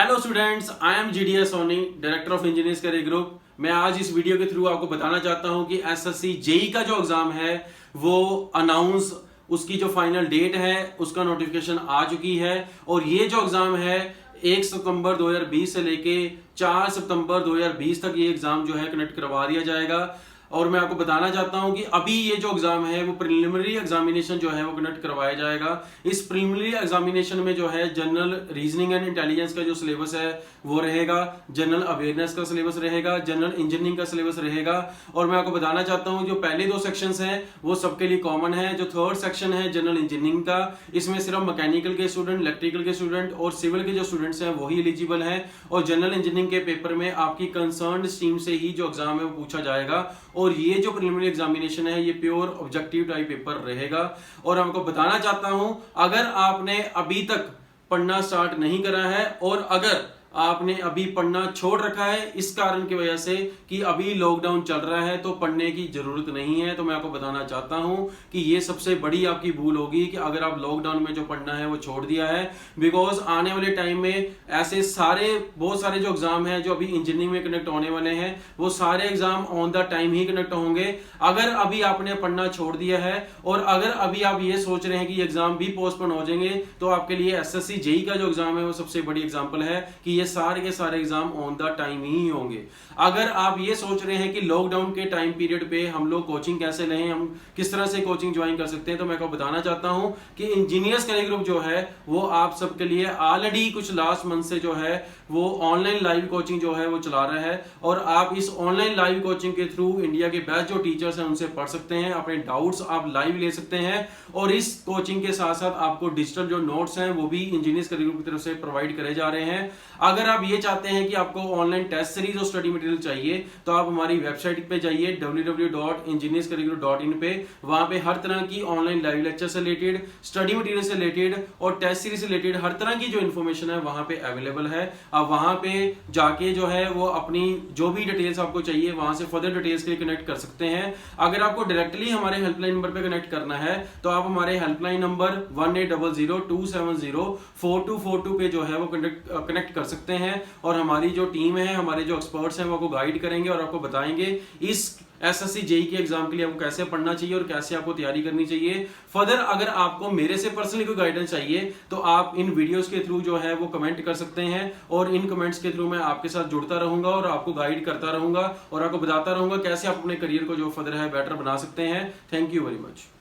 Hello students, I am GDS Soni, director of engineers career group. मैं आज इस video के थ्रू आपको बताना चाहता हूं कि एसएससी जेई का जो एग्जाम है वो अनाउंस, उसकी जो फाइनल डेट है उसका नोटिफिकेशन आ चुकी है। और ये जो एग्जाम है 1 सितंबर 2020 से लेके 4 सितंबर 2020 तक ये एग्जाम जो है कंडक्ट करवा दिया जाएगा। और मैं आपको बताना चाहता हूं कि अभी ये जो एग्जाम है वो प्रिलिमिनरी एग्जामिनेशन जो है वो कंडक्ट करवाया जाएगा। इस प्रिलिमिनरी एग्जामिनेशन में जो है जनरल रीजनिंग एंड इंटेलिजेंस का जो सिलेबस है वो रहेगा, जनरल अवेयरनेस का सिलेबस रहेगा, जनरल इंजीनियरिंग का सिलेबस रहेगा। और मैं आपको बताना चाहता हूं जो पहले दो सेक्शंस हैं वो सबके लिए कॉमन है। जो थर्ड सेक्शन है जनरल इंजीनियरिंग का, इसमें सिर्फ मैकेनिकल के स्टूडेंट, इलेक्ट्रिकल के स्टूडेंट और सिविल के जो स्टूडेंट्स हैं वही एलिजिबल हैं। और जनरल इंजीनियरिंग के पेपर में आपकी कंसर्न स्ट्रीम से ही जो एग्जाम है वो पूछा जाएगा। और ये जो प्रिलिमिनरी एग्जामिनेशन है ये प्योर ऑब्जेक्टिव टाइप पेपर रहेगा। और आपको बताना चाहता हूं, अगर आपने अभी तक पढ़ना स्टार्ट नहीं करा है और अगर आपने अभी पढ़ना छोड़ रखा है इस कारण की वजह से कि अभी लॉकडाउन चल रहा है तो पढ़ने की जरूरत नहीं है, तो मैं आपको बताना चाहता हूं कि ये सबसे बड़ी आपकी भूल होगी कि अगर आप लॉकडाउन में जो पढ़ना है वो छोड़ दिया है। बिकॉज आने वाले टाइम में ऐसे बहुत सारे जो एग्जाम है जो अभी इंजीनियरिंग में कंडक्ट होने वाले हैं वो सारे exam on the time he conduct होंगे। अगर अभी आपने पढ़ना छोड़ दिया है और अगर अभी आप ये सोच रहे हैं कि एग्जाम भी पोस्टपोन हो जाएंगे तो आपके लिए एसएससी जेई का जो एग्जाम है वो सबसे बड़ी एग्जाम्पल है कि ये सारे के सारे एग्जाम ऑन द टाइम ही होंगे। अगर आप ये सोच रहे हैं कि लॉकडाउन के टाइम पीरियड पे हम लोग कोचिंग कैसे लें, हम किस तरह से कोचिंग ज्वाइन कर सकते हैं, तो मैं आपको बताना चाहता हूं कि इंजीनियर्स करियर ग्रुप जो है वो आप सबके लिए ऑलरेडी कुछ लास्ट मंथ से जो है वो ऑनलाइन लाइव कोचिंग जो है वो चला रहा है। और आप इस ऑनलाइन लाइव कोचिंग के थ्रू इंडिया के बेस्ट जो टीचर्स हैं उनसे पढ़ सकते हैं, अपने डाउट्स आप लाइव ले सकते हैं। और इस कोचिंग के साथ साथ आपको डिजिटल जो नोट्स हैं वो भी इंजीनियर्स करियर ग्रुप की तरफ से प्रोवाइड करे जा रहे हैं। अगर आप ये चाहते हैं कि आपको ऑनलाइन टेस्ट सीरीज और स्टडी मटेरियल चाहिए तो आप हमारी वेबसाइट पे जाइए www.engineerscareergroup.in पे। वहां पे हर तरह की ऑनलाइन लाइव लेक्चर से रिलेटेड, स्टडी मटेरियल से रिलेटेड और टेस्ट सीरीज से रिलेटेड हर तरह की जो इन्फॉर्मेशन है वहां पे अवेलेबल है। आप वहां पे जाके जो है वो अपनी जो भी डिटेल्स आपको चाहिए वहां से फर्दर डिटेल्स के लिए कनेक्ट कर सकते हैं। अगर आपको डायरेक्टली हमारे हेल्पलाइन नंबर पे कनेक्ट करना है तो आप हमारे हेल्पलाइन नंबर 1800-270-4242 पे जो है वो कनेक्ट कर सकते हैं। और हमारी जो टीम है, हमारे जो एक्सपर्ट्स हैं वो आपको गाइड करेंगे और आपको बताएंगे इस एसएससी जेई के एग्जाम के लिए आपको कैसे पढ़ना चाहिए और कैसे आपको तैयारी करनी चाहिए। फर्दर अगर आपको मेरे से पर्सनली कोई गाइडेंस चाहिए तो आप इन वीडियोस के थ्रू जो है वो कमेंट कर सकते हैं और इन कमेंट्स के थ्रू मैं आपके साथ जुड़ता रहूंगा और आपको गाइड करता रहूंगा और आपको बताता रहूंगा कैसे आप अपने करियर को जो फर्दर है बेटर बना सकते हैं। Thank you very much.